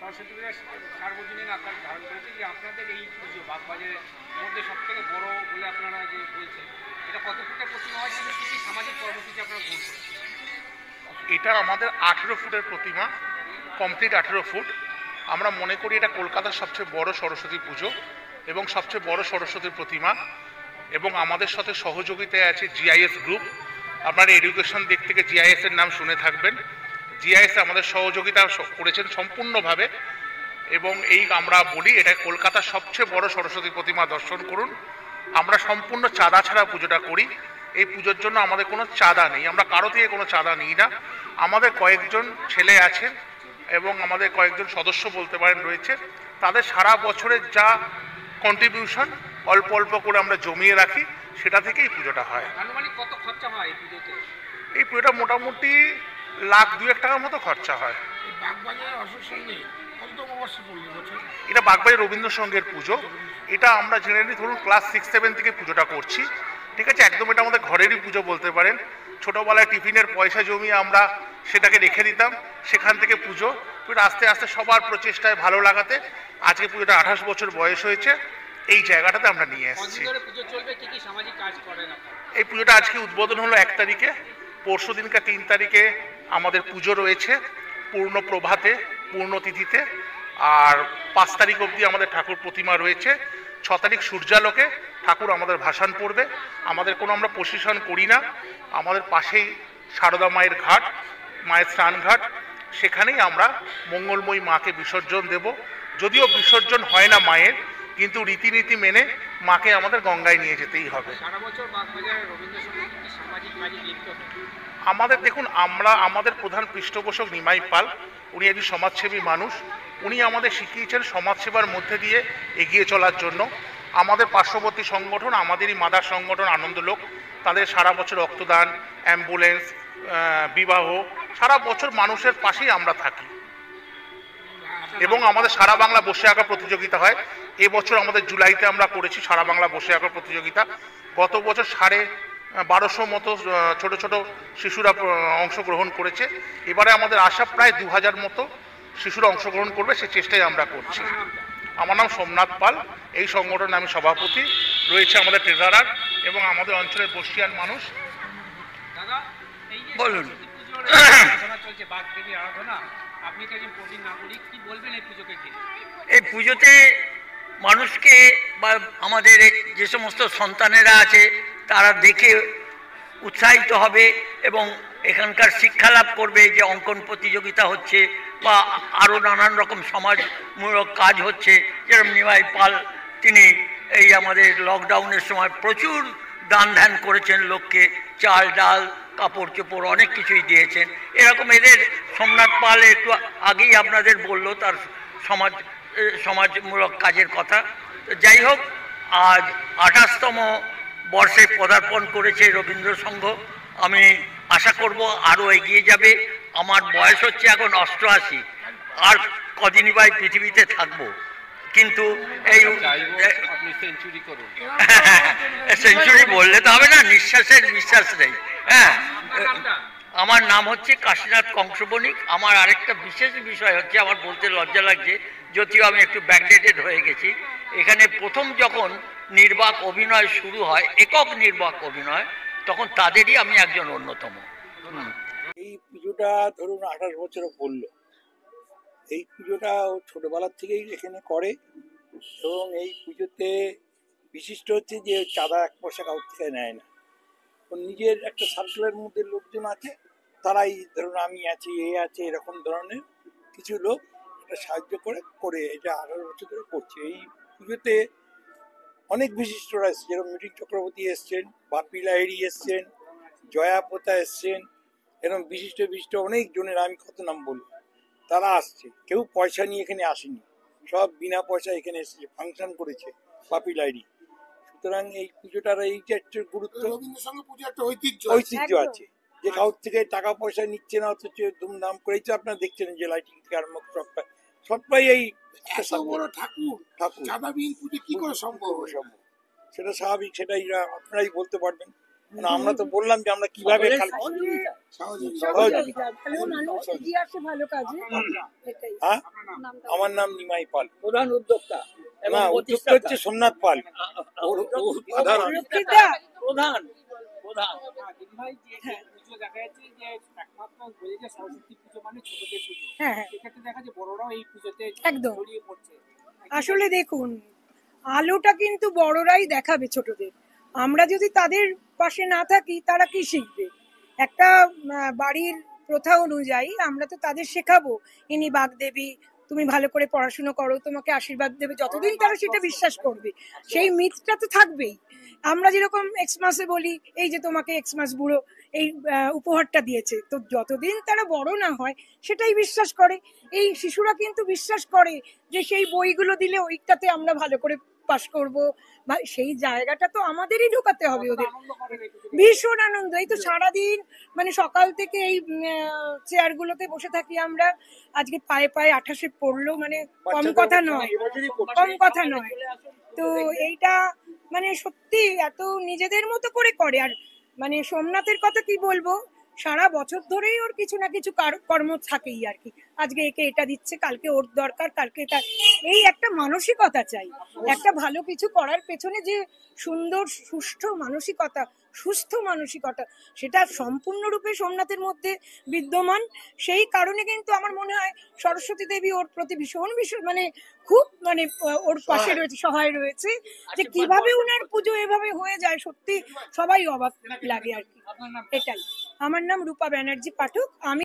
সরস্বতী পূজা সার্বজনীন আকার ধারণ করেছে, যে আপনাদের এই পুজো বাগবাজারের মধ্যে সব থেকে বড় বলে আপনারা যে বলছেন, এটা কত ফুটের প্রতিমা হয়, কিন্তু কী কী সামাজিক কর্মসূচি আপনারা গ্রহণ করেছেন? এটা আমাদের 18 ফুটের প্রতিমা, কমপ্লিট 18 ফুট। আমরা মনে করি এটা কলকাতার সবচেয়ে বড় সরস্বতী পুজো এবং সবচেয়ে বড় সরস্বতীর প্রতিমা। এবং আমাদের সাথে সহযোগিতায় আছে জিআইএস গ্রুপ। আপনারা এডুকেশন দিক থেকে জিআইএস এর নাম শুনে থাকবেন। জিআইএস আমাদের সহযোগিতা করেছেন সম্পূর্ণভাবে, এবং এই আমরা বলি এটা কলকাতার সবচেয়ে বড় সরস্বতী প্রতিমা, দর্শন করুন। আমরা সম্পূর্ণ চাঁদা ছাড়া পুজোটা করি। এই পুজোর জন্য আমাদের কোনো চাঁদা নেই, আমরা কারো থেকে কোনো চাঁদা নিই না। আমাদের কয়েকজন ছেলে আছেন এবং আমাদের কয়েকজন সদস্য বলতে পারেন রয়েছে, তাদের সারা বছরের যা কন্ট্রিবিউশন অল্প অল্প করে আমরা জমিয়ে রাখি, সেটা থেকে এই পুজোটা হয়। আনুমানিক কত খরচা হয় এই পুজোতে? এই পুজোটা মোটামুটি লাখ 2 টাকার মতো খরচা হয়। এটা বাগবাজার রবীন্দ্র সংঘের পুজো। এটা আমরা জেনারেলি ধরুন ক্লাস 6-7 থেকে পুজোটা করছি, ঠিক আছে। একদম এটা আমাদের ঘরেরই পুজো বলতে পারেন। ছোটোবেলায় টিফিনের পয়সা জমিয়ে আমরা সেটাকে রেখে দিতাম, সেখান থেকে পুজো আস্তে আস্তে সবার প্রচেষ্টায় ভালো লাগাতে আজকে পুজোটা 28 বছর বয়স হয়েছে, এই জায়গাটাতে আমরা নিয়ে এসেছি। এই পুজোটা আজকে উদ্বোধন হলো 1 তারিখে, পরশু দিনকে 3 তারিখে আমাদের পুজো রয়েছে পূর্ণ প্রভাতে, পূর্ণ তিথিতে, আর 5 তারিখ অবধি আমাদের ঠাকুর প্রতিমা রয়েছে। 6 তারিখ সূর্যালোকে ঠাকুর আমাদের ভাসান পড়বে। আমাদের কোনো আমরা প্রশিক্ষণ করি না, আমাদের পাশেই সারদা মায়ের ঘাট, মায়ের স্নান ঘাট, সেখানেই আমরা মঙ্গলময়ী মাকে বিসর্জন দেব। যদিও বিসর্জন হয় না মায়ের, কিন্তু রীতিনীতি মেনে মাকে আমাদের গঙ্গায় নিয়ে যেতেই হবে। আমাদের দেখুন, আমাদের প্রধান পৃষ্ঠপোষক নিমাই পাল, উনি একজন সমাজসেবী মানুষ। উনি আমাদের শিখিয়েছেন সমাজসেবার মধ্যে দিয়ে এগিয়ে চলার জন্য। আমাদের পার্শ্ববর্তী সংগঠন, আমাদেরই মাদার সংগঠন আনন্দলোক, তাদের সারা বছর রক্তদান, অ্যাম্বুলেন্স, বিবাহ, সারা বছর মানুষের পাশেই আমরা থাকি। এবং আমাদের সারা বাংলা বসে আঁকা প্রতিযোগিতা হয়। এবছর আমাদের জুলাইতে আমরা করেছি সারা বাংলা বসে আঁকা প্রতিযোগিতা। গত বছর 1250 মতো ছোট ছোট শিশুরা অংশগ্রহণ করেছে। এবারে আমাদের আশা প্রায় 2000 মতো শিশুরা অংশগ্রহণ করবে, সে চেষ্টাই আমরা করছি। আমার নাম সোমনাথ পাল, এই সংগঠনে আমি সভাপতি। রয়েছে আমাদের ট্রেজারার এবং আমাদের অঞ্চলের বর্ষিয়ান মানুষ। বলুন। এই পুজোতে মানুষকে বা আমাদের যে সমস্ত সন্তানেরা আছে তারা দেখে উৎসাহিত হবে এবং এখানকার শিক্ষা লাভ করবে, যে অঙ্কন প্রতিযোগিতা হচ্ছে বা আরও নানান রকম সমাজমূলক কাজ হচ্ছে। যেরকম নিমাই পাল, তিনি এই আমাদের লকডাউনের সময় প্রচুর দান ধ্যান করেছেন, লোককে চাল ডাল কাপড় চোপড় অনেক কিছুই দিয়েছেন। এরকম এদের সোমনাথ পাল একটু আগেই আপনাদের বললো তার সমাজমূলক কাজের কথা। যাই হোক, আজ 28তম বর্ষে পদার্পণ করেছে রবীন্দ্র সংঘ। আমি আশা করব আরও এগিয়ে যাবে। আমার বয়স হচ্ছে এখন 88, আর কদিনই বা পৃথিবীতে থাকবো, কিন্তু এই সেঞ্চুরি বললে তো হবে না, নিঃশ্বাসের বিশ্বাস নেই। হ্যাঁ, আমার নাম হচ্ছে কাশীনাথ কংসবণিক। আমার আরেকটা বিশেষ বিষয় হচ্ছে, আমার বলতে লজ্জা লাগছে, যদিও আমি একটু ব্যাকডেটেড হয়ে গেছি। এখানে প্রথম যখন নির্বাক অভিনয় শুরু হয়, একক নির্বাক অভিনয়, তখন তাদেরই আমি একজন অন্যতম। এই পুজোটা ধরুন 28 বছরও পড়লো। এই পুজোটা ও ছোটবেলার থেকেই এখানে করে, এবং এই পুজোতে বিশিষ্ট হচ্ছে যে চাঁদা 1 পয়সা কাউর থেকে নেয় না। ও নিজের একটা সার্কেলের মধ্যে লোকজন আছে, তারাই ধরুন আমি আছি, এ আছে, এরকম ধরনের কিছু লোক এটা সাহায্য করে এটা 18 বছর ধরে করছে। এই পুজোতে অনেক বিশিষ্টরা এসছে, যেরকম মিঠুন চক্রবর্তী এসছেন, বাপি লাহিড়ী এসছেন, জয়া পোতা এসছেন, এরকম বিশিষ্ট অনেক জনের আমি কত নাম বলবো, তারা আসছে। কেউ পয়সা নিয়ে এখানে আসেনি, সব বিনা পয়সা এখানে এসেছে, ফাংশন করেছে বাপি লাহিড়ী। সুতরাং এই পুজোটার এইটা একটা গুরুত্ব, ঐতিহ্য আছে। যে কারোর থেকে টাকা পয়সা নিচ্ছে না, অথচ ধুমধাম করেই তো আপনারা দেখছেন যে লাইটিং থেকে আরম্ভ করে সবটাই এই এত বড় ঠাকুর ঠাকুর চাঁদাবিহীন পুজো কি করে সম্ভব হয়? সম্ভব। সেটা স্বাভাবিক, সেটাই আপনারাই বলতে পারবেন। মানে আমরা তো বললাম যে আমরা কিভাবে সহযোগিতা। সহযোগিতা। ভালো মানুষ এগিয়ে আসে ভালো কাজে, এটাই। হ্যাঁ, নামটা আমার নাম নিমাই পাল। প্রধান উদ্যোক্তা না, উদ্যোক্তা হচ্ছে সোমনাথ পাল। লক্ষ্মীদা, প্রধান প্রধান দিদিভাই যে পুজো দেখা যাচ্ছে যে একমাত্র বলে যে সরস্বতী পুজো মানে ছোটদের পুজো, হ্যাঁ হ্যাঁ সেক্ষেত্রে দেখা যায় বড়রাও এই পুজোতে একদম। জড়িয়ে পড়ছে। আসলে দেখুন, আলোটা কিন্তু বড়রাই দেখাবে ছোটদের। আমরা যদি তাদের পাশে না থাকি তারা কি শিখবে? একটা বাড়ির প্রথা অনুযায়ী আমরা তো তাদের শেখাবো, ইনি বাগদেবী, তুমি ভালো করে পড়াশুনো করো, তোমাকে আশীর্বাদ দেবে, যতদিন তারা সেটা বিশ্বাস করবে। সেই মিথটা তো থাকবেই। আমরা যেরকম এক্সমাসে বলি এই যে তোমাকে এক্সমাস বুড়ো এই উপহারটা দিয়েছে, তো যতদিন তারা বড় না হয় সেটাই বিশ্বাস করে। এই শিশুরা কিন্তু বিশ্বাস করে যে সেই বইগুলো দিলে ওইটাতে আমরা ভালো করে পাস করব, বা সেই জায়গাটা তো আমাদেরই ঢোকাতে হবে ওদের। ভীষণ আনন্দ। এই তো সারাদিন মানে সকাল থেকে এই চেয়ারগুলোতে বসে থাকি আমরা। আজকে পায়ে পায়ে 28 পড়লো, মানে কম কথা নয়, কম কথা নয়। তো এইটা মানে সত্যি এত নিজেদের মতো করে করে। আর মানে সোমনাথের কথা কি বলবো, সারা বছর ধরেই ওর কিছু না কিছু কর্ম থাকেই আর কি। আজকে একে এটা দিচ্ছে, কালকে ওর দরকার, কালকে তার। এই একটা মানসিকতা চাই, একটা ভালো কিছু করার পেছনে যে সুন্দর সুস্থ মানসিকতা, সেটা সম্পূর্ণরূপে সোমনাথের মধ্যে বিদ্যমান। সেই কারণে কিন্তু আমার মনে হয় সরস্বতী দেবী ওর প্রতি ভীষণ ভীষণ মানে খুব মানে ওর পাশে রয়েছে, সহায় রয়েছে। যে কিভাবে উনার পুজো এভাবে হয়ে যায়, সত্যি সবাই অবাক লাগে আর কি। এটাই। আমার নাম রূপা ব্যানার্জি পাঠক। আমি